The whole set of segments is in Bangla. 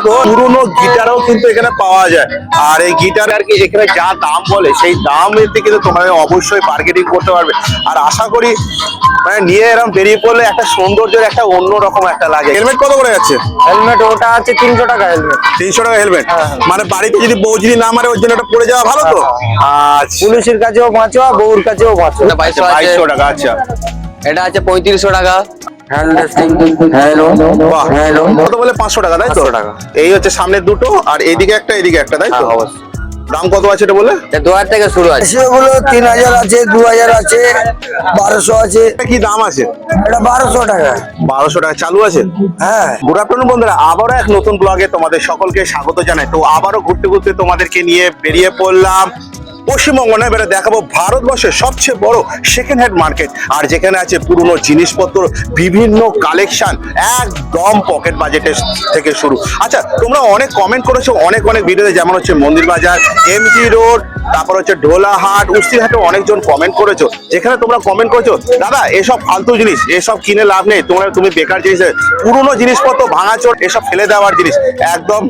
দেখো পুরনো গিটারও কিন্তু এখানে পাওয়া যায়। আর এই গিটার আর কি এখানে যা দাম বলে সেই দামের থেকে কিন্তু তোমাদের অবশ্যই বার্গেনিং করতে পারবে। আর আশা করি মানে নিয়ে এরকম বেরিয়ে পড়লে একটা সৌন্দর্যের একটা অন্যরকম একটা লাগে। হেলমেট কত করে যাচ্ছে? হেলমেট ওটা আছে 300 টাকা হেলমেট। 300 টাকা হেলমেট? মানে বাড়িতে যদি বউ যদি না মারে ওর জন্য এটা পরে যাওয়া ভালো তো? আচ্ছা, পুলিশের কাছেও 500, বউর কাছেও 500। 2200 টাকা। আচ্ছা, এটা আছে 3500 টাকা। কত বলে? 500 টাকা, তাই তো? এই হচ্ছে সামনের দুটো, আর এদিকে একটা এদিকে একটা, তাই তো? দাম কত আছে এটা বলে? 2000 থেকে শুরু আছে। সেগুলো 3000 আছে, 2000 আছে, 1200 আছে। কি দাম আছে? এটা 1200 টাকা। 1200 টাকা চালু আছে? হ্যাঁ। গুড আফটারনুন বন্ধুরা, আবারও এক নতুন ব্লগে তোমাদের সকলকে স্বাগত জানাই। তো আবারও ঘুরতে ঘুরতে তোমাদেরকে নিয়ে বেরিয়ে পড়লাম পশ্চিমবঙ্গ নয়, এবারে দেখাবো ভারতবর্ষের সবচেয়ে বড় সেকেন্ড হ্যান্ড মার্কেট। আর যেখানে আছে পুরনো জিনিসপত্র, বিভিন্ন কালেকশন, একদম পকেট বাজেটের থেকে শুরু। আচ্ছা, তোমরা অনেক কমেন্ট করেছো অনেক ভিডিওতে, যেমন হচ্ছে মন্দির বাজার, এমজি রোড, তারপর হচ্ছে ঢোলাহাট, উস্তিরহাটে অনেকজন কমেন্ট করেছো, যেখানে তোমরা কমেন্ট করেছো দাদা এসব ফালতু জিনিস, এসব কিনে লাভ নেই, তুমি বেকার জিনিস, পুরনো জিনিসপত্র ভাঙাচোর এসব ফেলে দেওয়ার জিনিস। একদম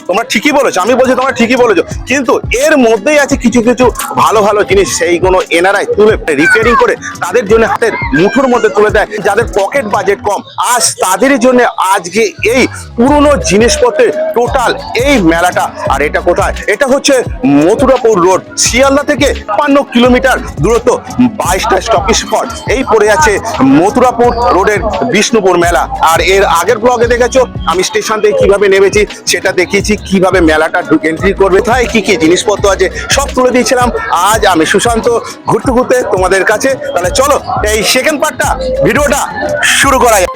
তোমরা ঠিকই বলেছো, আমি বলছি তোমরা ঠিকই বলেছো, কিন্তু এর মধ্যেই আছে কিছু কিছু ভালো ভালো জিনিস, সেইগুলো এনারাই তুলে রিপেয়ারিং করে তাদের জন্য হাতের মুঠোর মধ্যে তুলে দেয়, যাদের পকেট বাজেট কম। আজ তাদের জন্য আজকে এই পুরনো জিনিসপত্রের টোটাল এই মেলাটা। আর এটা কোথায়? এটা হচ্ছে মথুরাপুর রোড, শিয়ালদা থেকে 52 কিলোমিটার দূরত্ব, 22টা স্টপেজ স্পট এই পড়ে আছে মথুরাপুর রোডের বিষ্ণুপুর মেলা। আর এর আগের ব্লগে দেখেছো আমি স্টেশন থেকে কিভাবে নেমেছি, সেটা দেখিয়েছি কিভাবে মেলাটা এন্ট্রি করবে, তাই কি কি জিনিসপত্র আছে সব তুলে দিয়েছিলাম। আজ আমি সুশান্ত ঘুরতে ঘুরতে তোমাদের কাছে। তাহলে চলো এই সেকেন্ড পার্টটা ভিডিওটা শুরু করা যায়।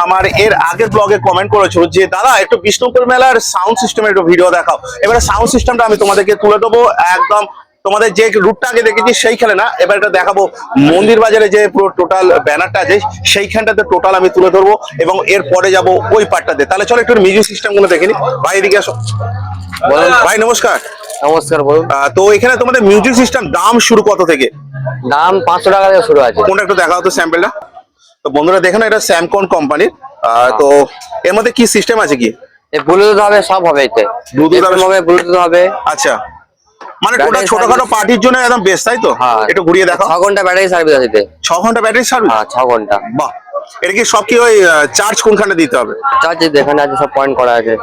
আমার এর আগের ব্লগে কমেন্ট করেছো যে দাদা একটু বিষ্ণুপুর মেলার সাউন্ড সিস্টেমের একটু ভিডিও দেখাও। এবারে সাউন্ড সিস্টেমটা আমি তোমাদেরকে তুলে দেবো, একদম তোমাদের যে রুটটা আগে দেখেছি সেইখানে না, এবার এটা দেখাবো মন্দির বাজারে যে পুরো টোটাল ব্যানারটা আছে সেইখানটাতে টোটাল আমি তুলে ধরবো, এবং এরপরে যাব ওই পার্টটাতে। তাহলে চলো একটু মিউজিক সিস্টেম গুলো দেখে নি। ভাই এদিকে আসো। ভাই নমস্কার। নমস্কার, বলুন। তো এখানে তোমাদের মিউজিক সিস্টেম দাম শুরু কত থেকে? দাম 500 টাকা থেকে শুরু আছে। কোনটা একটু দেখাও তো স্যাম্পলটা। তো বন্ধুরা দেখেন এটা স্যামকন কোম্পানির। তো এর মধ্যে কি সিস্টেম আছে? কি ব্লুটুথ হবে, সব হবে এতে। ব্লুটুথ হবে, ব্লুটুথ হবে। আচ্ছা, মানে টোটাল ছোটখাটো পার্টির জন্য একদম বেস্ট, তাই তো? একটু ঘুরিয়ে দেখাও। 6 ঘন্টা ব্যাটারি সার্ভিস আছে এতে। 6 ঘন্টা ব্যাটারি সার্ভিস? হ্যাঁ, 6 ঘন্টা। বাহ। এটা কি সব কি ওই চার্জ কোনখানে দিতে হবে? চার্জ এখানে আছে, সব পয়েন্ট করা আছে।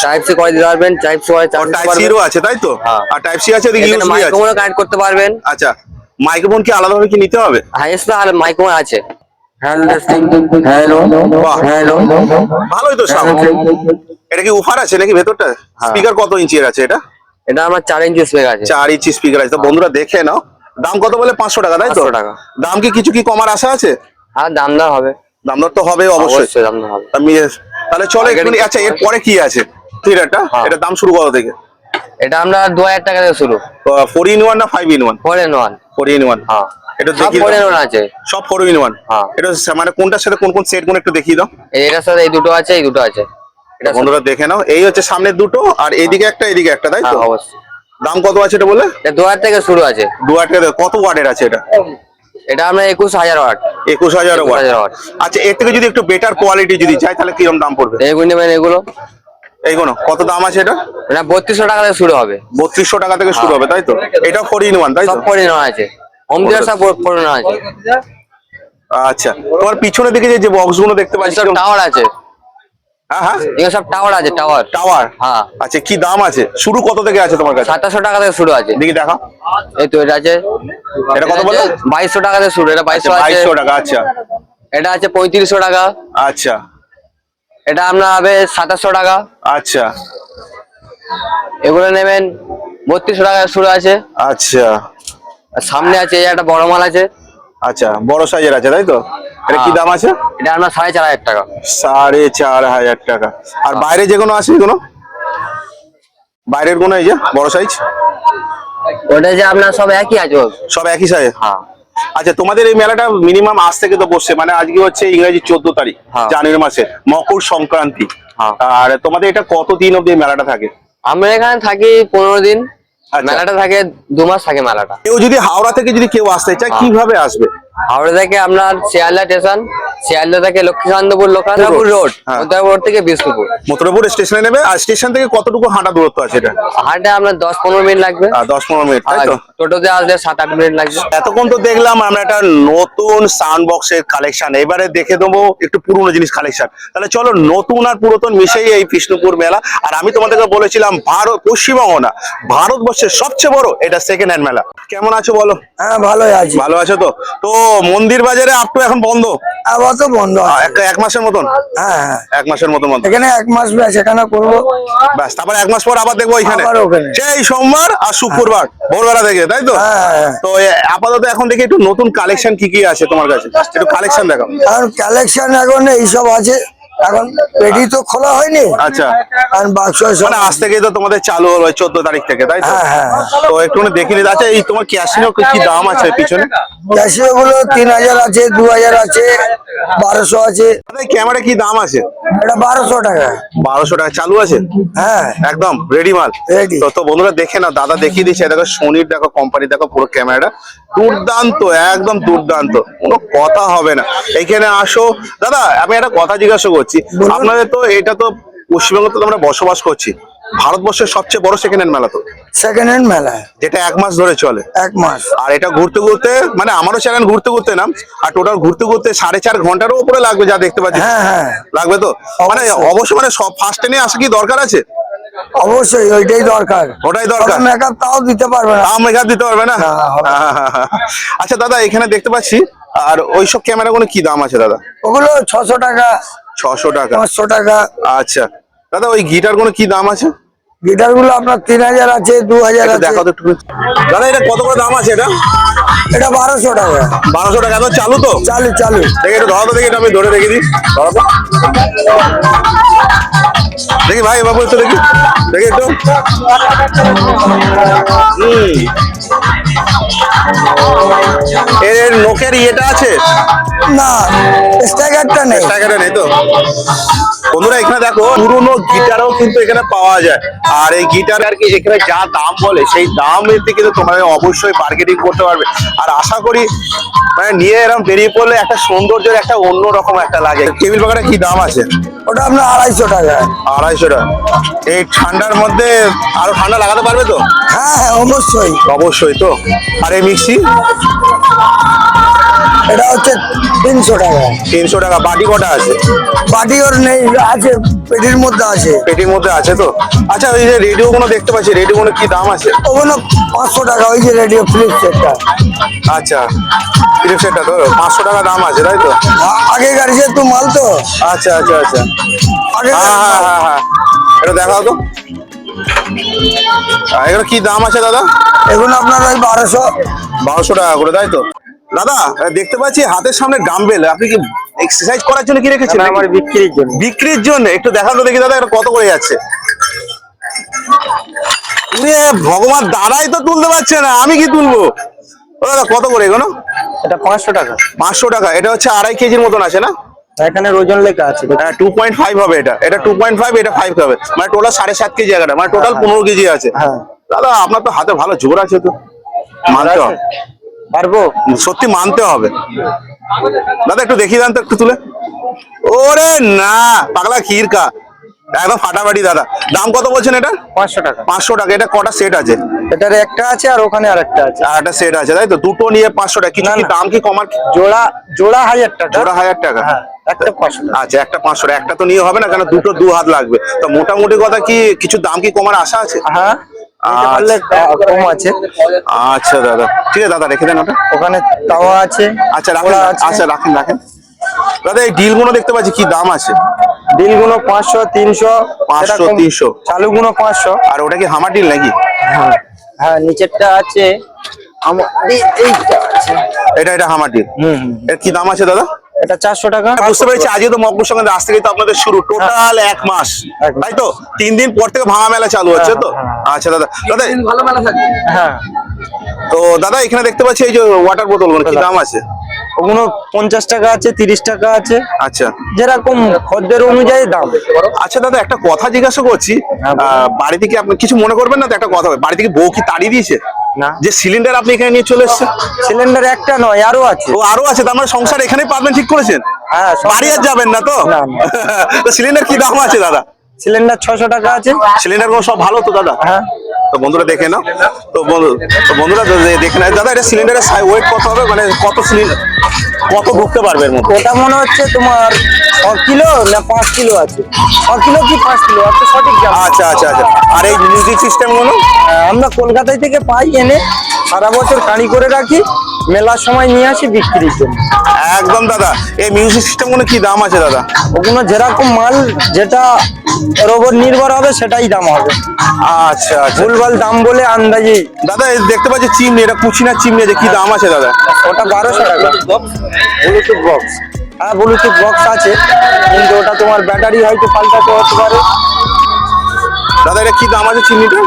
টাইপ সি করে দিতে পারবেন, টাইপ সি করে চার্জ টাইপ সি আছে, তাই তো? আর টাইপ সি আছে, এদিকে ইউএসবি আছে। মাইক্রোফোনও কানেক্ট করতে পারবেন। আচ্ছা, মাইক্রোফোন কি আলাদাভাবে কি নিতে হবে? হ্যাঁ, এক্সট্রা আর মাইক্রোফোন আছে। ভালোই তো সাউন্ড। এটা কি উফার আছে নাকি ভেতরটা? স্পিকার কত ইঞ্চির আছে এটা? এটা আমার 4 ইঞ্চি স্পিকার আছে। 4 ইঞ্চি স্পিকার আছে। তো বন্ধুরা দেখে নাও। দাম কত বলে? 500 টাকা, তাই তো? 500 টাকা। দাম কি কিছু কি কমার আশা আছে? হ্যাঁ, দামদার হবে। দামদার তো হবে অবশ্যই। দামদার হবে। আমি তাহলে চলো একটু। আচ্ছা, এর পরে কি আছে? থ্রিলারটা এটা দাম শুরু কত থেকে? এটা আমরা 2000 টাকা থেকে শুরু। 4 in 1 না 5 in 1? 4 in 1। 4 in 1। হ্যাঁ, এটা সব 4 in 1 আছে। সব 4 in 1। হ্যাঁ। এটা মানে কোনটার সাথে কোন কোন সেট গুলো একটু দেখিয়ে দাও। এটার সাথে এই দুটো আছে, এই দুটো আছে। এটা বন্ধুরা দেখে নাও। এই হচ্ছে সামনের দুটো, আর এইদিকে একটা এদিকে একটা, তাই তো? অবশ্যই। দাম কত আছে এটা বলে? এটা 2000 থেকে শুরু আছে। 2000 টাকা। কত ওয়াটের আছে এটা? এটা আমরা 21000 ওয়াট। 21000 ওয়াট। আচ্ছা, এর থেকে যদি একটু বেটার কোয়ালিটি যদি চাই তাহলে কিরকম দাম পড়বে? এগুলো নেবেন, এইগুলো কত দাম আছে এটা? এটা 3200 টাকা থেকে শুরু হবে। 3200 টাকা থেকে শুরু হবে, তাই তো? এটা 4 in 1, তাই তো? সব 4 in 1 আছে। হোম থিয়েটার সব 4 in 1 আছে। আচ্ছা, তোমার পিছনের দিকে যে বক্স গুলো দেখতে পাচ্ছি, সব টাওয়ার আছে। হ্যাঁ, এগুলো সব টাওয়ার আছে, টাওয়ার। হ্যাঁ। আচ্ছা, কি দাম আছে? শুরু কত থেকে আছে তোমার কাছে? 2700 টাকা থেকে শুরু আছে। দেখি দেখাও। এই তো এটা আছে। এটা কত বলে? 2200 টাকা থেকে শুরু। এটা 2200 টাকা। আচ্ছা, এটা আছে 3500 টাকা। আচ্ছা, এটা আমরা হবে 2700 টাকা। আচ্ছা, এগুলো নেবেন 3200 টাকা শুরু আছে। আচ্ছা, আর সামনে আছে এই একটা বড় মাল আছে। আচ্ছা, বড় সাইজের আছে, তাই তো? এটা কি দাম আছে? এটা আমরা 4500 টাকা। 4500 টাকা। আর বাইরে যে কোনো আছে? কোনো বাইরের কোনো এই যে বড় সাইজ? ওটা যে আপনার সব একই আছে। সব একই সাইজ? হ্যাঁ। আচ্ছা, তোমাদের এই মেলাটা মিনিমাম আজ থেকে তো বসছে, মানে আজকে হচ্ছে ইংরেজি 14 তারিখ হ্যাঁ। জানুয়ারি মাসে মকর সংক্রান্তি। হ্যাঁ। আর তোমাদের এটা কতদিন অব্দি এই মেলাটা থাকে? আমরা এখানে থাকি 15 দিন। আচ্ছা। মেলাটা থাকে 2 মাস থাকে মেলাটা। কেউ যদি হাওড়া থেকে যদি কেউ আসতে চায় কিভাবে আসবে? হাওড়া থেকে আপনার শিয়ালদা স্টেশন, শিয়ালদা থেকে লক্ষ্মীকান্তপুর লোকালপুর রোড, হ্যাঁ। মধ্যপুর থেকে বিষ্ণুপুর। মথুরাপুর স্টেশনে নেবে। আর স্টেশন থেকে কতটুকু হাঁটা দূরত্ব আছে এটা? হাটে আপনার 10-15 মিনিট লাগবে। 10-15 মিনিট, তাই আর তো? টোটোতে আসলে 7-8 মিনিট লাগবে। এতক্ষণ তো দেখলাম আমরা একটা নতুন সাউন্ড বক্সের কালেকশন, এবারে দেখে দেবো একটু পুরনো জিনিস কালেকশন। তাহলে চলো, নতুন আর পুরাতন মিশেই এই বিষ্ণুপুর মেলা। আর আমি তোমাদেরকে বলেছিলাম পশ্চিমবঙ্গ না, ভারতবর্ষের সবচেয়ে বড় এটা সেকেন্ড হ্যান্ড মেলা। কেমন আছো বলো? হ্যাঁ ভালোই আছি। ভালো আছো তো? তো মন্দির বাজারে আপ টু এখন বন্ধ? আবার তো বন্ধ আছে। এক মাসের মতন? হ্যাঁ হ্যাঁ, এক মাসের মতন বন্ধ। এখানে 1 মাস ব্যাস এখানে করবো। ব্যাস, তারপর 1 মাস পর আবার দেখবো এখানে আবার ওখানে। সেই সোমবার আর শুক্রবার ভোরবেলা থেকে, তাই তো? হ্যাঁ হ্যাঁ। তো আপাতত এখন দেখি একটু নতুন কালেকশন কি কি আছে তোমার কাছে, একটু কালেকশন দেখাও। আর কালেকশন এখন এইসব আছে, এখন পেটি তো খোলা হয়নি। আচ্ছা, আর বাক্স সব মানে আজ থেকেই তো তোমাদের চালু হলো 14 তারিখ থেকে, তাই তো? হ্যাঁ হ্যাঁ। তো একটু দেখি নিতে। আচ্ছা, এই তোমার ক্যাসিনো কি দাম আছে পিছনে? ক্যাশিও গুলো 3000 আছে, 2000 আছে, 1200 আছে। ক্যামেরা কি দাম আছে? এটা 1200 টাকা। 1200 টাকা চালু আছে? হ্যাঁ একদম রেডি মাল। Ready। তো বন্ধুরা দেখে না, দাদা দেখিয়ে দিচ্ছে। দেখো সোনির, দেখো কোম্পানি, দেখো পুরো ক্যামেরাটা দুর্দান্ত, একদম দুর্দান্ত, কোনো কথা হবে না। এখানে আসো দাদা, আমি একটা কথা জিজ্ঞাসা করছি। বলুন। আপনাদের তো এটা তো পশ্চিমবঙ্গে তো আমরা বসবাস করছি, ভারতবর্ষের সবচেয়ে বড় সেকেন্ড হ্যান্ড মেলা তো, সেকেন্ড হ্যান্ড মেলা যেটা 1 মাস ধরে চলে। 1 মাস। আর এটা ঘুরতে ঘুরতে, মানে আমারও চ্যানেল ঘুরতে ঘুরতে নাম, আর টোটাল ঘুরতে ঘুরতে 4.5 ঘন্টারও উপরে লাগবে, যা দেখতে পাচ্ছি। হ্যাঁ হ্যাঁ লাগবে তো? মানে অবশ্যই। অবশ্যই, মানে সব ফার্স্ট নিয়ে আসা কি দরকার আছে? অবশ্যই ওইটাই দরকার। ওটাই দরকার। মেকআপ তাও দিতে পারবে না। দাম মেঘাত দিতে পারবে না? না, হবে না। আচ্ছা দাদা, এখানে দেখতে পাচ্ছি, আর ওইসব ক্যামেরাগুলো কি দাম আছে দাদা? ওগুলো 600 টাকা, 600 টাকা। 500 টাকা। আচ্ছা দাদা, ওই গিটার গুলো কি দাম আছে? গিটার গুলো আপনার 3000 আছে, 2000 একটু আছে। দেখাও তো একটু। দাদা, এটা কত করে দাম আছে এটা? এটা 1200 টাকা। 1200 টাকা। তো চালু তো? চালু চালু। দেখি একটু ধরো তো, দেখি, এটা আমি ধরে রেখে দিই। ধরো তো। দেখি ভাই, বাবু একটু দেখি, দেখি একটু। এর নোকের ইয়েটা আছে? না, স্ট্যাগারটা নেই। টাকাটা নেই তো? বন্ধুরা এখানে দেখো, পুরোনো গিটারও কিন্তু এখানে পাওয়া যায়। আর এই গিটার আর কি এখানে যা দাম বলে, সেই দামের থেকে কিন্তু তোমাদের অবশ্যই বার্গেনিং করতে পারবে। আর আশা করি মানে নিয়ে এরকম বেরিয়ে পড়লে একটা সৌন্দর্যের একটা অন্যরকম একটা লাগে। টেবিল পাখাটা কি দাম আছে? ওটা আপনার 250 টাকা। 250 টাকা। এই ঠান্ডার মধ্যে আরো ঠান্ডা লাগাতে পারবে তো? হ্যাঁ হ্যাঁ অবশ্যই। অবশ্যই তো। আর এই মিক্সি? এটা হচ্ছে 300 টাকা। 300 টাকা। বাটি কটা আছে? বাটি ওর নেই, আছে পেটির মধ্যে আছে। পেটির মধ্যে আছে তো? আচ্ছা, ওই যে রেডিও গুলো দেখতে পাচ্ছি, রেডিও গুলো কি দাম আছে? ওগুলো 500 টাকা। ওই যে রেডিও ফ্লিপ সেটটা। আচ্ছা, ফিলিপ সেটটা তো 500 টাকা দাম আছে, তাই তো? আগেকার যেহেতু মাল তো, আচ্ছা আচ্ছা আচ্ছা। আগেকার হ্যাঁ হ্যাঁ মাল। হ্যাঁ হ্যাঁ, এটা দেখাও তো। এগুলো কি দাম আছে দাদা? এগুলো আপনার ওই 1200। 1200 টাকা করে, তাই তো? দাদা দেখতে পাচ্ছি হাতের সামনে ডাম্বেল, আপনি কি এক্সারসাইজ করার জন্য কি রেখেছেন? আমার বিক্রির জন্য। বিক্রির জন্য? একটু দেখান তো দেখি দাদা, এটা কত করে যাচ্ছে? উরে ভগবান, দাদাই তো তুলতে পারছে না, আমি কি তুলবো? ও দাদা, কত করে এগুলো? এটা 500 টাকা। 500 টাকা। এটা হচ্ছে 2.5 কেজির মতন আছে না? এখানে ওজন লেখা আছে। 2.5 হবে এটা। এটা 2.5, এটা 5 হবে, মানে টোটাল 7.5 কেজি একটা, মানে টোটাল 15 কেজি আছে। হ্যাঁ। দাদা আপনার তো হাতে ভালো জোর আছে তো, মানতে হবে। পারবো? সত্যি মানতে হবে। দাদা একটু দেখিয়ে দেন তো, একটু তুলে। ওরে না, পাগলা ক্ষীরকা, একদম ফাটাফাটি। দাদা দাম কত বলছেন এটা? 500 টাকা। 500 টাকা। এটা কটা সেট আছে? এটার একটা আছে আর ওখানে আরেকটা আছে। আর একটা সেট আছে, তাই তো? দুটো নিয়ে 500 টাকা। কিছু না, কি না। দাম কি কমার? জোড়া 1000 টাকা। জোড়া 1000 টাকা? হ্যাঁ, একটা 500 টাকা। আচ্ছা, একটা 500 টাকা। একটা তো নিয়ে হবে না, কারণ দুটো 2 হাত লাগবে। তো মোটামুটি কথা কি কিছু দাম কি কমার আশা আছে? হ্যাঁ, নিতে পারলে কম আছে। আচ্ছা দাদা, ঠিক আছে দাদা, রেখে দেন ওটা। ওখানে তাওয়া আছে। আচ্ছা রাখেন, ওরা আছে। আচ্ছা রাখেন রাখেন। দাদা এই ডিল গুলো দেখতে পাচ্ছি, কি দাম আছে? ডিলগুলো 500, 300, 500, 300। চালুগুলো 500। আর ওটা কি হামার ডিল নাকি? হ্যাঁ হ্যাঁ, নিচেরটা আছে আমার, এইটা আছে। এটা হামার ডিল। এর কি দাম আছে দাদা? এটা 400 টাকা। বুঝতে পেরেছি। আজকে তো মকর সংক্রান্তি, আজ থেকেই তো আপনাদের শুরু, টোটাল 1 মাস, এক মাস। তাই তো? 3 দিন পর থেকে ভাঙা মেলা চালু হচ্ছে তো? হ্যাঁ, আচ্ছা দাদা, দাদা ভালো মেলা থাকে। হ্যাঁ, তো দাদা এখানে দেখতে পাচ্ছি এই যে ওয়াটার বোতল কি দাম আছে? ওগুলো 50 টাকা আছে, 30 টাকা আছে, আচ্ছা যেরকম খদ্দের অনুযায়ী দাম। আচ্ছা দাদা একটা কথা জিজ্ঞাসা করছি, বাড়ি থেকে আপনি কিছু মনে করবেন না তো? একটা কথা, বাড়ি থেকে বউ কি তাড়িয়ে দিয়েছে না, যে সিলিন্ডার আপনি এখানে নিয়ে চলে এসেছেন? সিলিন্ডার একটা নয়, আরো আছে। ও আরো আছে, তার মানে সংসার এখানেই পাবেন, ঠিক করেছেন? হ্যাঁ, বাড়ি আর যাবেন না তো? না, না। তো সিলিন্ডার কি দাম আছে দাদা? সিলিন্ডার 600 টাকা আছে। সিলিন্ডার গুলো সব ভালো তো দাদা? হ্যাঁ, তো বন্ধুরা দেখে নাও। তো বন্ধুরা দেখে নাও দাদা, এটা সিলিন্ডারের ওয়েট কত হবে, মানে কত সিলিন্ডার কত ঢুকতে পারবে এর মধ্যে? ওটা মনে হচ্ছে তোমার 6 কিলো না 5 কিলো আছে, 6 কিলো কি 5 কিলো, অত সঠিক জানি না। আচ্ছা আচ্ছা আচ্ছা। আর এই মিউজিক সিস্টেম গুলো? আমরা কলকাতায় থেকে পাই, এনে সারা বছর কাঁড়ি করে রাখি, মেলার সময় নিয়ে আসি বিক্রির জন্য। একদম দাদা, এই মিউজিক সিস্টেম গুলো কি দাম আছে দাদা? ওগুলো যেরকম মাল, যেটা এর উপর নির্ভর হবে সেটাই দাম হবে। আচ্ছা আচ্ছা ভুলভাল দাম বলে আন্দাজি। দাদা এই দেখতে পাচ্ছি চিমনি, এটা কুচিনা চিমনি আছে, কি দাম আছে দাদা? ওটা 1200 টাকা। ব্লুটুথ বক্স, হ্যাঁ ব্লুটুথ বক্স আছে, কিন্তু ওটা তোমার ব্যাটারি হয়তো পাল্টাতে হতে পারে। দাদা এটা কি দাম আছে চিমনিটা?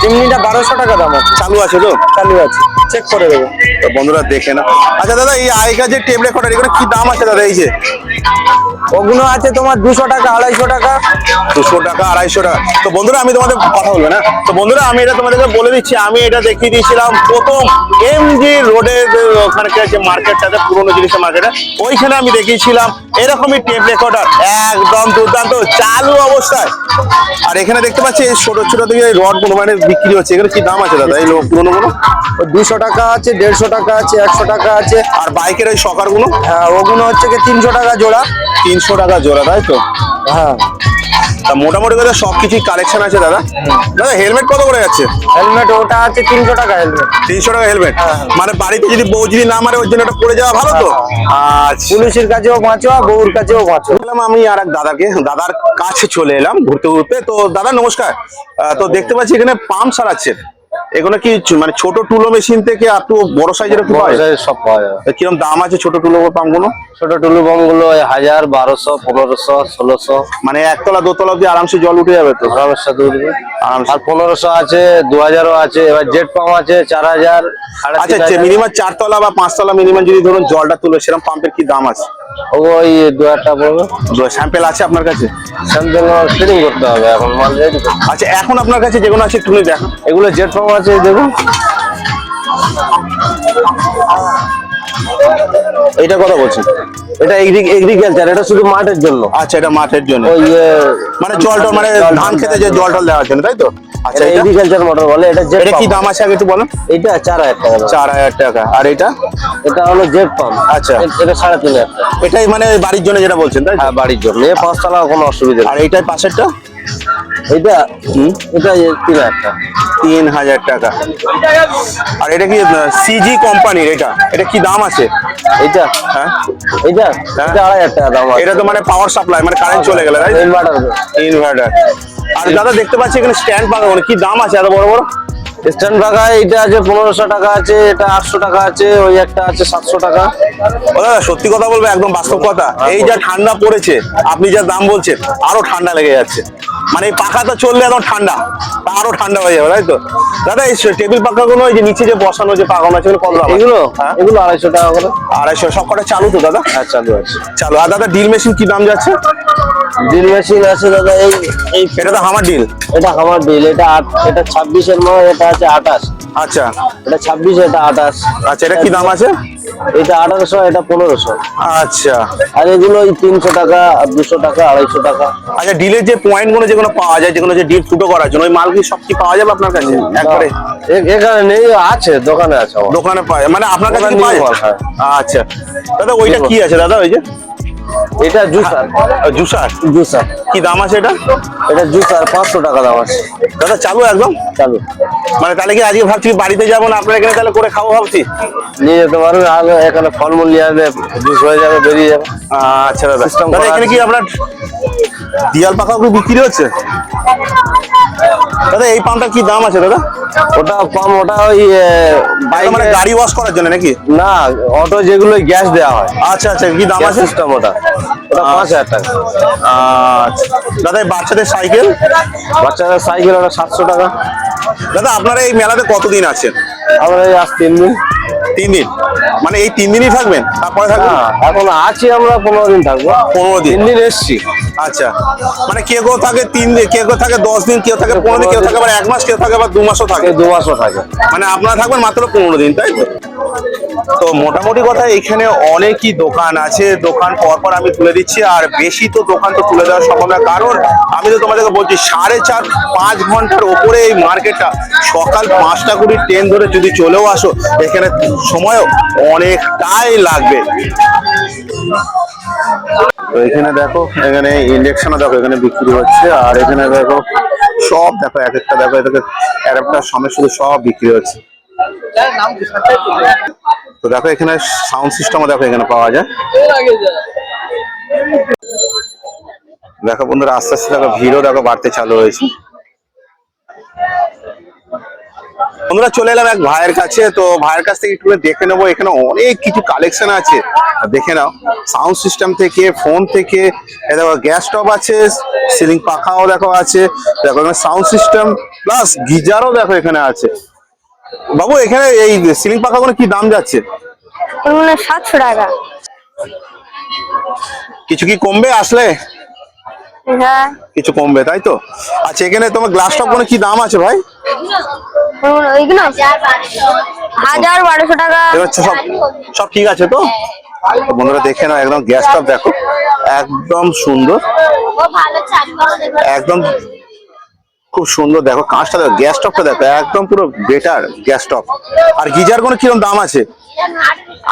চিমনিটা 1200 টাকা দাম আছে। চালু আছে তো? চালু আছে, চেক করে দেবো। তো বন্ধুরা দেখে না। আচ্ছা দাদা এই আইকা যে টেপ রেকর্ডার, এগুলো কি দাম আছে দাদা? এই যে ওগুলো আছে তোমার 200 টাকা, 250 টাকা। 200 টাকা, 250 টাকা। তো বন্ধুরা আমি তোমাদের কথা বলবো না, তো বন্ধুরা আমি এটা তোমাদেরকে বলে দিচ্ছি, আমি এটা দেখিয়ে দিয়েছিলাম প্রথম এমজি রোডের ওখানে যে মার্কেটটাতে, পুরোনো জিনিসের মার্কেটে, ওইখানে আমি দেখিয়েছিলাম এরকমই টেপ রেকর্ডার, একদম দুর্দান্ত চালু অবস্থায়। আর এখানে দেখতে পাচ্ছি এই ছোট ছোট দিকে রড গুলো মানে বিক্রি হচ্ছে, এগুলো কি দাম আছে দাদা এই পুরোনো গুলো? 200 টাকা আছে, 150 টাকা আছে, 100 টাকা আছে। আর বাইকের ওই শকার গুলো? হ্যাঁ, ওগুলো হচ্ছে কি 300 টাকা জোড়া। 300 টাকা জোড়া, তাই তো? হ্যাঁ, তা মোটামুটি কথা সবকিছুই কালেকশন আছে দাদা। দাদা হেলমেট কত করে যাচ্ছে? হেলমেট ওটা আছে 300 টাকা হেলমেট। 300 টাকা হেলমেট? মানে বাড়িতে যদি বউ যদি না মারে ওর জন্য এটা পরে যাওয়া ভালো তো? আচ্ছা পুলিশের কাছেও বাঁচো, বউর কাছেও বাঁচো। বললাম আমি আর এক দাদার কাছে চলে এলাম ঘুরতে ঘুরতে। তো দাদা নমস্কার। তো দেখতে পাচ্ছি এখানে পাম্প সারাচ্ছে, এগুলো কি মানে ছোট টুলো মেশিন থেকে একটু বড় সাইজের কি হয়? সব পাওয়া যাবে। কিরকম দাম আছে ছোট টুলো পাম্প গুলো? ছোট টুলু বম গুলো 1000, 1200, 1500, 1600। মানে একতলা দোতলা অব্দি আরামসে জল উঠে যাবে তো? সমস্যা দূর হবে। আরামসে। আর 1500 আছে, 2000ও আছে, এবার জেট পাম্প আছে 4000। আচ্ছা মিনিমাম 4 তলা বা 5 তলা মিনিমাম যদি ধরুন জলটা তুলে, সেরকম পাম্পের কি দাম আছে? ওই 2000 টাকা পড়বে। স্যাম্পেল আছে আপনার কাছে? স্যাম্পেল ফিটিং করতে হবে, এখন মাল রেডি। আচ্ছা এখন আপনার কাছে যেগুলো আছে একটু দেখো। এগুলো জেট পাম্প আছে, দেখুন। এইটা কথা বলছি, এটা এগ্রিকালচার, এটা শুধু মাঠের জন্য। আচ্ছা এটা মাঠের জন্য, ওই মানে জল টল মানে ধান খেতে যে জল টল দেওয়ার জন্য, তাই তো? আচ্ছা এটা এগ্রিকালচার মোটর বলে। এটা জেট এটা কি পাম্প। দাম আছে আগে একটু বলেন। এটা 4000 টাকা দাম। 4000 টাকা। আর এটা? এটা হলো জেট পাম্প। আচ্ছা। এটা 3500 টাকা। এটাই মানে বাড়ির জন্য যেটা বলছেন, তাই তো? হ্যাঁ, বাড়ির জন্য। এ 5 তলা, কোনো অসুবিধা আর নেই। এইটার পাশেরটা? এটা এটা 3000 টাকা। 3000 টাকা। আর এটা কি সিজি কোম্পানির? এটা কি দাম আছে? এটা হ্যাঁ এটা হ্যাঁ। এটা 2500 টাকা দাম আছে। এটা তো মানে পাওয়ার সাপ্লাই, মানে কারেন্ট চলে গেলে, তাই? ইনভার্টার। ইনভার্টার। আর দাদা দেখতে পাচ্ছি এখানে স্ট্যান্ড পাকা, কি দাম আছে এত বড় বড়? স্ট্যান্ড বাগায় এটা আছে 1500 টাকা আছে, এটা 800 টাকা আছে, ওই একটা আছে 700 টাকা। ও দাদা সত্যি কথা বলবো, একদম বাস্তব কথা, এই যা ঠান্ডা পড়েছে আপনি যা দাম বলছেন, আরো ঠান্ডা লেগে যাচ্ছে। মানে এই পাখাটা চললে একদম ঠান্ডা, আরো ঠান্ডা হয়ে যাবে, তাই তো? দাদা এই টেবিল পাখা গুলো, এই যে নিচে যে বসানো যে পাখানো আছে, কত দাম? এগুলো হ্যাঁ এগুলো 250 টাকা করে। 250। সব কটা চালু তো দাদা? হ্যাঁ, চালু আছে। চালু। আর দাদা ড্রিল মেশিন কি দাম যাচ্ছে? ড্রিল মেশিন আছে দাদা, এই এই এটা তো হামার ড্রিল। এটা আমার ড্রিল। এটা 26 এর মধ্যে, এটা আছে 28। আচ্ছা এটা 26, এটা 28। আচ্ছা এটা কি দাম আছে? এটা 1800, এটা 1500। আচ্ছা আর এগুলো ওই 300 টাকা, 200 টাকা, 250 টাকা। আচ্ছা ডিলের যে পয়েন্ট গুলো যেগুলো পাওয়া যায়, যেগুলো যে ডিপ ফুটো করার জন্য, ওই মাল কি সব কি পাওয়া যাবে আপনার কাছে একবারে? এখানে নেই, আছে দোকানে আছে আমার। দোকানে পাওয়া যায়, মানে আপনার কাছে কি দোকানে পাওয়া নিয়ে যায়? মাল, হ্যাঁ। আচ্ছা দাদা ওইটা কি আছে দাদা? ওই যে এটা জুসার। জুসার জুসার কি দাম আছে এটা? এটা জুসার 500 টাকা দাম আছে। দাদা চালু একদম? চালু। মানে তাহলে কি আজকে ভাবছি বাড়িতে যাবো না, আপনার এখানে তাহলে করে খাবো ভাবছি। নিয়ে যেতে পারবেন, আর এখানে ফলমূল নিয়ে আসলে জুস হয়ে যাবে, বেরিয়ে যাবে। আচ্ছা দাদা। System দাদা করা এখানে আছে। কি আপনার দিয়াল পাখা বিক্রি হচ্ছে? দাদা এই পাম্পটা কি দাম আছে দাদা? ওটা পাম্প, ওটা ওই এটা মানে গাড়ি ওয়াশ করার জন্য নাকি? না, অটো যেগুলো গ্যাস দেওয়া হয়, আচ্ছা আচ্ছা কি দাম গ্যাস আছে? সিস্টেম, ওটা 5000 টাকা। আচ্ছা দাদা এই বাচ্চাদের সাইকেল? বাচ্চাদের সাইকেল ওটা 700 টাকা। দাদা আপনারা এই মেলাতে কতদিন আছেন? আমরা এই আজ 3 দিন। 3 দিন, মানে এই 3 দিনই থাকবেন, তারপরে থাকবেন? হ্যাঁ, এখন আছি আমরা 15 দিন থাকবো। 15 দিন। 3 দিন এসছি। আচ্ছা, মানে কেউ থাকে 3 দিন, কেউ থাকে 10 দিন, কেউ থাকে 15 দিন, কেউ থাকে আবার 1 মাস, কেউ থাকে আবার 2 মাসও থাকে। 2 মাসও থাকে। মানে আপনারা থাকবেন মাত্র 15 দিন, তাই তো? তো মোটামুটি কথা এখানে অনেকই দোকান আছে, দোকান পরপর আমি তুলে দিচ্ছি, আর বেশি তো দোকান তো তুলে দেওয়া সম্ভব না, কারণ আমি তো তোমাদেরকে বলছি 4.5-5 ঘন্টার ওপরে এই মার্কেটটা। সকাল 5টা করে ট্রেন ধরে যদি চলেও আসো, এখানে সময়ও অনেকটাই লাগবে। তো এখানে দেখো, এখানে ইন্ডাকশনও দেখো এখানে বিক্রি হচ্ছে, আর এখানে দেখো সব দেখো, এক একটা দেখো, এটাকে অ্যাডাপ্টার সমেত শুধু সব বিক্রি হচ্ছে। তো দেখো এখানে সাউন্ড সিস্টেমও দেখো এখানে পাওয়া যায়। দেখো বন্ধুরা, আস্তে আস্তে দেখো ভিড়ও দেখো বাড়তে চালু হয়েছে। বন্ধুরা চলে এলাম এক ভাইয়ের কাছে, তো ভাইয়ের কাছ থেকে একটু দেখে নেবো, এখানে অনেক কিছু কালেকশন আছে, দেখে নাও। সাউন্ড সিস্টেম থেকে, ফোন থেকে, দেখো গ্যাস স্টোভ আছে, সিলিং পাখাও দেখো আছে, দেখো এখানে সাউন্ড সিস্টেম প্লাস গিজারও দেখো এখানে আছে। বাবু, এখানে এই সিলিং পাখাগুলো কি দাম যাচ্ছে? 700 টাকা। কিছু কি কমবে আসলে? হ্যাঁ, কিছু কমবে, তাই তো? আচ্ছা, এখানে তোমার গ্লাস টপ গুলো কি দাম আছে ভাই? ওইগুলো 1000-1200 টাকা। এবার সব সব ঠিক আছে তো? তো বন্ধুরা দেখে নাও, একদম গ্যাস টপ দেখো, একদম সুন্দর, একদম খুব সুন্দর। দেখো কাঁচটা দেখো, গ্যাস টপটা দেখো, একদম পুরো বেটার গ্যাস টপ। আর গিজার গুলো কিরকম দাম আছে?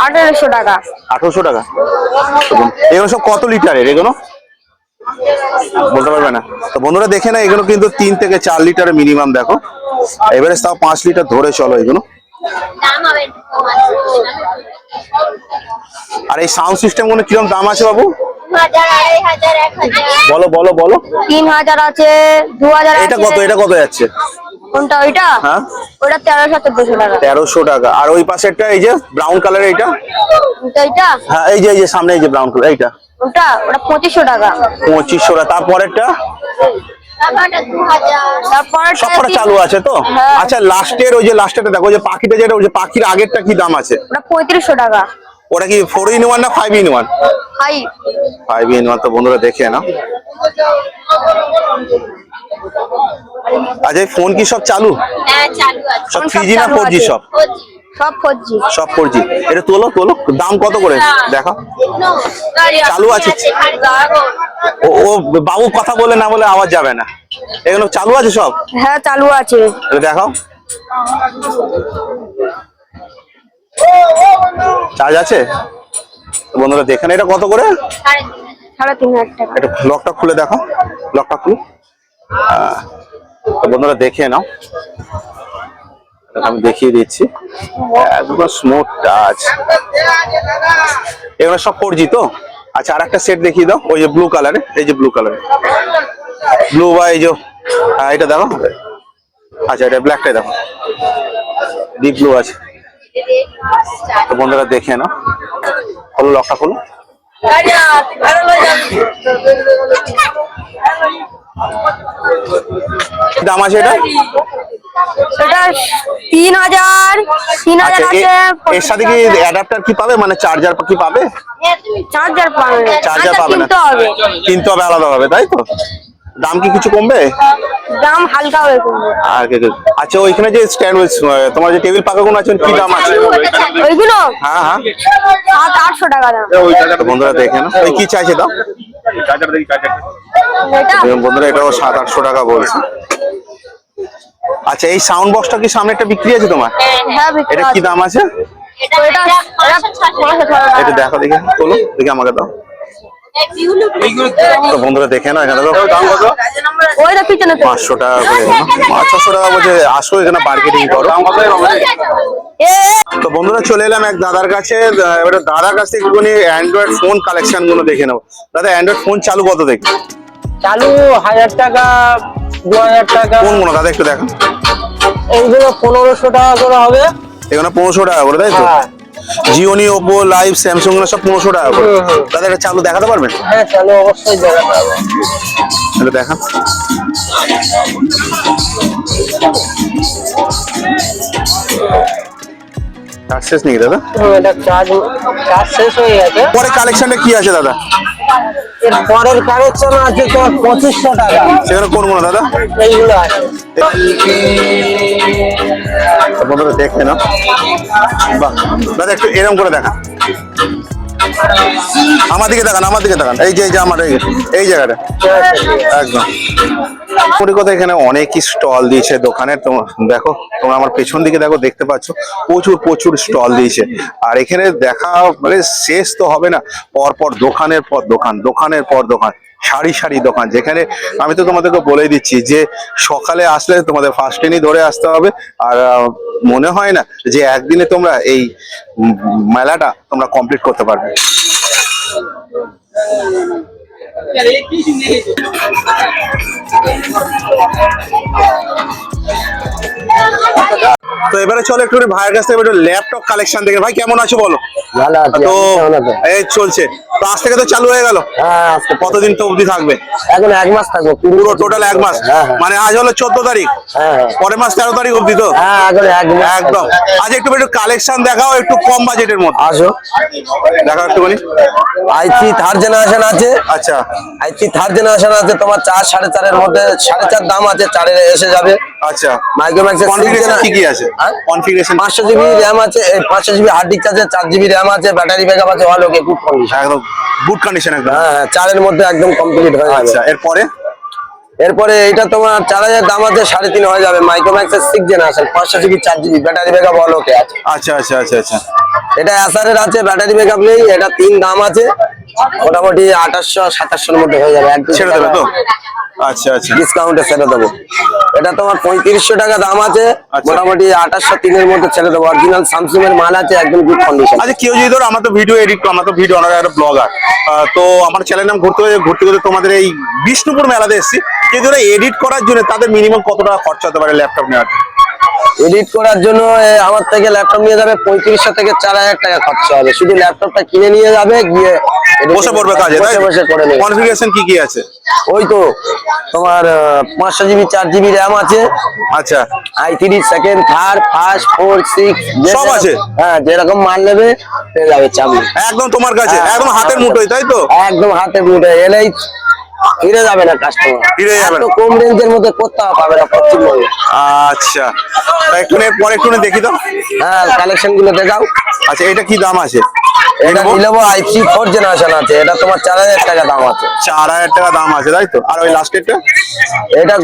1800 টাকা। 1800 টাকা। এগুলো সব কত লিটারের এগুলো বলতে পারবে না? তো বন্ধুরা দেখে না, এগুলো কিন্তু 3 থেকে 4 লিটারের মিনিমাম দেখো, এবারে তাও 5 লিটার ধরে চলো এগুলো। আর এই সাউন্ড সিস্টেম গুলো কিরকম দাম আছে বাবু? 1000, বলো বলো বলো। 3000 আছে, 2000 আছে। এটা কত যাচ্ছে? কোনটা? ওইটা? হ্যাঁ, ওটা 1300-1400 টাকা। 1300 টাকা। আর ওই পাশেরটা এই যে ব্রাউন কালারের এইটা? এইটা? হ্যাঁ, এই যে সামনে এই যে ব্রাউন কালার এইটা? ওটা 2500 টাকা। 2500 টাকা। তারপরেরটা? তারপরে সবকটা চালু আছে তো? হ্যাঁ। আচ্ছা, লাস্টের ওই যে লাস্টেরটা দেখো, ওই যে পাখিটা, যেটা ওই যে পাখির আগেরটা কি দাম আছে? ওটা 3500 টাকা। ওটা কি 4-in-1 না 5-in-1? হাই। 5-in-1। তো বন্ধুরা দেখে নাও। আচ্ছা, এই ফোন কি সব চালু? হ্যাঁ, চালু আছে। সব 3G না 4G? সব সব 4G। সব 4G। এটা তোলো তোলো, দাম কত করে দেখো? চালু আছে? ও বাবু কথা বলে না বলে আওয়াজ যাবে না, এগুলো চালু আছে সব? হ্যাঁ, চালু আছে। এটা দেখাও, চার্জ আছে? বন্ধুরা দেখেন, এটা কত করে? 3500 টাকা। এটা লকটা খুলে দেখো, লকটা খুলে। তো বন্ধুরা দেখে নাও, আমি দেখিয়ে দিচ্ছি, একদম স্মুথ টাচ। এগুলো সব 4G তো? আচ্ছা, আর একটা সেট দেখিয়ে দাও, ওই যে ব্লু কালারে, এই যে ব্লু কালারে, ব্লু বা এই যে এটা দেখো। আচ্ছা, এটা ব্ল্যাকটাই দেখো, ডিপ ব্লু আছে। তো বন্ধুরা দেখে নাও, খোলো লকটা খোলো। দাম আছে এটা? এটা 3000 আচ্ছা, আছে। এর সাথে কি অ্যাডাপ্টার কি পাবে, মানে চার্জার কি পাবে? চার্জার পাবে না। চার্জার পাবে না, কিনতে হবে। কিনতে হবে আলাদা হবে, তাই তো? দাম কি কিছু কমবে? দাম হালকা হয়ে কমবে। আর আচ্ছা, ওইখানে যে স্ট্যান্ড, তোমার যে টেবিল পাকাগুলো আছে কি দাম আছে? ওইগুলো হ্যাঁ হ্যাঁ, 700-800 টাকা দাম। তো বন্ধুরা দেখে না, ওই কি চাইছে দাম? এটা বন্ধুরা এটাও 700-800 টাকা বলছে। আচ্ছা, এই সাউন্ড বক্সটা কি সামনে একটা বিক্রি আছে তোমার? হ্যাঁ, বিক্রি এটা কি আছে। দাম আছে? এটা 500 টাকা। এটা দেখো, দেখে তোলো, দেখে আমাকে দাও। তো বন্ধুরা দেখে না, এখানে দাম কত? ওইটা পিছনে তো। 500 টাকা করে, 500 টাকা বলছে। আসো এখানে মার্কেটিং করো। এ তো বন্ধুরা চলে এলাম এক দাদার কাছে, এবারে দাদার কাছ থেকে একটুখানি অ্যান্ড্রয়েড ফোন কালেকশন গুলো দেখে নেবো। দাদা, অ্যান্ড্রয়েড ফোন চালু কত থেকে? চালু 1000 টাকা, 2000 টাকা। কোনগুলো দাদা একটু দেখো। এইগুলো 1500 টাকা করে হবে। এখানে 1500 টাকা করে, তাই তো? হ্যাঁ। জিওনি, ওপো, লাইভ, স্যামসাং গুলো সব 1500 টাকা করে। দাদা, এটা চালু দেখাতে পারবেন? হ্যাঁ, চালু অবশ্যই দেখাতে হবে। এটা দেখান। চার্জ শেষ নাকি দাদা? এটা চার্জ শেষ হয়ে গেছে। পরে কালেকশনে কি আছে দাদা? এর পরের কালেকশন আছে তোমার 2500 টাকা। সেখানে কোন কোন দাদা? এইগুলো আছে। বন্ধুরা দেখে না, বাহ দাদা একটু এরকম করে দেখা, আমার দিকে দেখান, আমার দিকে দেখান, এই যে আমার এই জায়গাটা একদম কথা। এখানে অনেকই স্টল দিয়েছে দোকানের, দেখো তোমরা আমার পেছন দিকে দেখো, দেখতে পাচ্ছ প্রচুর স্টল দিয়েছে। আর এখানে দেখা মানে শেষ তো হবে না, পরপর দোকানের পর দোকান, দোকানের পর দোকান, সারি সারি দোকান। যেখানে আমি তো তোমাদেরকে বলে দিচ্ছি যে সকালে আসলে তোমাদের ফার্স্ট ট্রেনই ধরে আসতে হবে। আর মনে হয় না যে একদিনে তোমরা এই মেলাটা তোমরা কমপ্লিট করতে পারবে। তো এবারে চলো একটু ভাইয়ের কাছ থেকে একটু ল্যাপটপ কালেকশন দেখে। ভাই কেমন আছো বলো? ভালো আছে। তো এই চলছে তো, আজ থেকে তো চালু হয়ে গেল। হ্যাঁ, কতদিন তো অবধি থাকবে? এখন 1 মাস থাকবো। পুরো টোটাল 1 মাস। মানে আজ হলো 14 তারিখ, হ্যাঁ পরের মাস 13 তারিখ অবধি তো? হ্যাঁ, এখন 1 মাস একদম। আজ একটু কালেকশন দেখাও, একটু কম বাজেটের মধ্যে আসো। দেখাও একটুখানি। i3 থার্ড জেনারেশন আছে। আচ্ছা, i3 থার্ড জেনারেশন আছে তোমার 4 4.5 এর মধ্যে, 4.5 দাম আছে, 4 এ এসে যাবে। আচ্ছা। মাইক্রোম্যাক্স কনফিগারেশন কি কি আছে? কনফিগারেশন 500 জিবি র্যাম আছে, 500 জিবি হার্ড ডিস্ক আছে, 4 জিবি র্যাম আছে, ব্যাটারি ব্যাকআপ আছে, অল ওকে, গুড কন্ডিশন। একদম গুড কন্ডিশন একদম। হ্যাঁ, 4 এর মধ্যে একদম কমপ্লিট হয়ে যাবে। আচ্ছা, এরপরে এরপরে এটা তোমার 4000 দাম আছে, 3.5 হয়ে যাবে। Micromax 6 generation, 500 GB, 4 GB, battery backup all ওকে আছে। আচ্ছা আচ্ছা আচ্ছা আচ্ছা। এটা এসআর আছে, ব্যাটারি ব্যাকআপ নেই। এটা 3 দাম আছে, মোটামুটি 2800 2700 এর মধ্যে হয়ে যাবে। একদম ছেড়ে দেবে তো? আচ্ছা আচ্ছা। ডিসকাউন্টে ছেড়ে দেবো। এটা তোমার 3500 টাকা দাম আছে, আচ্ছা। মোটামুটি 2803 এর মধ্যে ছেড়ে দেবো। অরিজিনাল স্যামসাং এর মাল আছে, একদম গুড কন্ডিশন। আচ্ছা, কেউ যদি ধরো, আমরা তো ভিডিও এডিট, আমরা তো ভিডিও অনার একটা ব্লগার, তো আমার চ্যানেল নাম ঘুরতে ঘুরতে তোমাদের এই বিষ্ণুপুর মেলাতে এসেছি। কেউ ধরো এডিট করার জন্য তাদের মিনিমাম কত টাকা খরচা হতে পারে ল্যাপটপ নেওয়ার? এডিট করার জন্য আমার থেকে ল্যাপটপ নিয়ে যাবে 3500 থেকে 4000 টাকা খরচা হবে। শুধু ল্যাপটপটা কিনে নিয়ে যাবে, গিয়ে বসে পড়বে কাজে, তাই? বসে করে নেবে। কনফিগারেশন কি কি আছে? ওই তো তোমার 500 জিবি, 4 জিবি র্যাম আছে। আচ্ছা, i3 সেকেন্ড, থার্ড, ফার্স্ট, 4, 6 সব আছে? হ্যাঁ, যেরকম মাল নেবে পেয়ে যাবে চাবি একদম তোমার কাছে, হ্যাঁ, একদম হাতের মুঠোয়, তাই তো? একদম হাতে মুঠে। এলেই ফিরে যাবে না কাস্টমার, ফিরে যাবে না। এত কম রেঞ্জের মধ্যে কোথাও পাবে না পশ্চিমবঙ্গে। আচ্ছা, একটু পরে একটু দেখি তো। হ্যাঁ, কালেকশন গুলো দেখাও। আচ্ছা, এটা কি দাম আছে? এটা নিলেবো i3 4 জেনারেশন আছে, এটা তোমার 4000 টাকা দাম আছে। 4000 টাকা দাম আছে, তাই তো? আর ওই লাস্টেরটা? এটা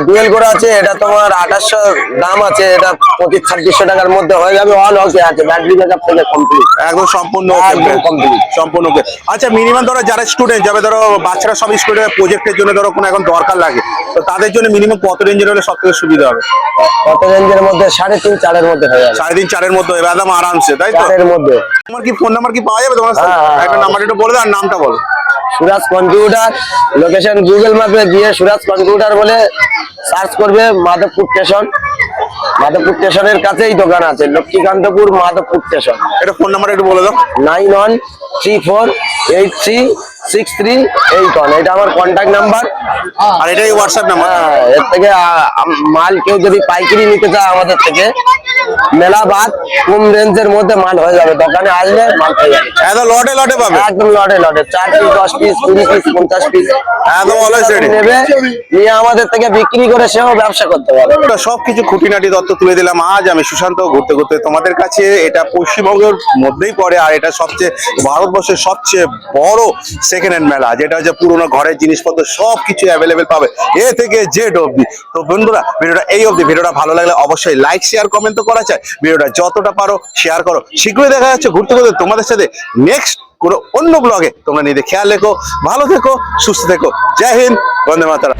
ডুয়েল করে আছে, এটা তোমার 2800 দাম আছে। এটা 2500 টাকার মধ্যে হয়ে যাবে, অল ওকে আছে, ব্যাটারি ব্যাকআপ থেকে কমপ্লিট, একদম সম্পূর্ণ একদম complete। সম্পূর্ণ ওকে। আচ্ছা, মিনিমাম ধরো যারা স্টুডেন্ট যাবে, ধরো বাচ্চারা সব স্টুডেন্ট প্রজেক্টের জন্য ধরো কোনো এখন দরকার লাগে, তো তাদের জন্য মিনিমাম কত রেঞ্জের হলে সব থেকে সুবিধা হবে? কত রেঞ্জের মধ্যে? 3.5 4 এর মধ্যে হয়ে যাবে। 3.5 4 এর মধ্যে হবে একদম আরামসে, তাই তো? 4 এর মধ্যে। তোমার কি ফোন নাম্বার কি পাওয়া যাবে তোমার? হ্যাঁ, হ্যাঁ, একটা নাম্বার একটু বলে দাও, আর নামটা বলো। সুরাজ কম্পিউটার, লোকেশন গুগল ম্যাপে গিয়ে সুরাজ কম্পিউটার বলে সার্চ করবে। মাধবপুর স্টেশন, মাধবপুর স্টেশনের কাছেই দোকান আছে, লক্ষ্মীকান্তপুর মাধবপুর স্টেশন। এটা ফোন নাম্বার একটু বলে দাও। 9134836381, এটা আমার কন্ট্যাক্ট নাম্বার। আর এটাই হোয়াটসঅ্যাপ নাম্বার? হ্যাঁ, এর থেকে মাল কেউ যদি পাইকারি নিতে চায় আমাদের থেকে, মেলা বাদ কম রেঞ্জের মধ্যে মাল হয়ে যাবে। দোকানে আসলে মাল পেয়ে যাবে, একদম লটে লটে পাবে, একদম লটে লটে, 4 পিস, 10 পিস, 20 পিস, 50 পিস, একদম অলওয়েজ রেডি। নেবে, নিয়ে আমাদের থেকে বিক্রি করে সেও ব্যবসা করতে পারে। সবকিছু খুঁটিনাটি তথ্য তুলে দিলাম আজ আমি সুশান্ত ঘুরতে ঘুরতে তোমাদের কাছে। এটা পশ্চিমবঙ্গের মধ্যেই পড়ে, আর এটা সবচেয়ে ভারতবর্ষের সবচেয়ে বড় সেকেন্ড হ্যান্ড মেলা, যেটা হচ্ছে পুরোনো ঘরের জিনিসপত্র সবকিছু অ্যাভেলেবেল পাবে, এ থেকে জেড অব্দি। তো বন্ধুরা, ভিডিওটা এই অব্দি। ভিডিওটা ভালো লাগলে অবশ্যই লাইক শেয়ার কমেন্ট তো করা চাই, ভিডিওটা যতটা পারো শেয়ার করো। শীঘ্রই দেখা যাচ্ছে ঘুরতে ঘুরতে তোমাদের সাথে নেক্সট কোনো অন্য ব্লগে। তোমরা নিজেদের খেয়াল রেখো, ভালো থেকো, সুস্থ থেকো। জয় হিন্দ, বন্দে মাতরম।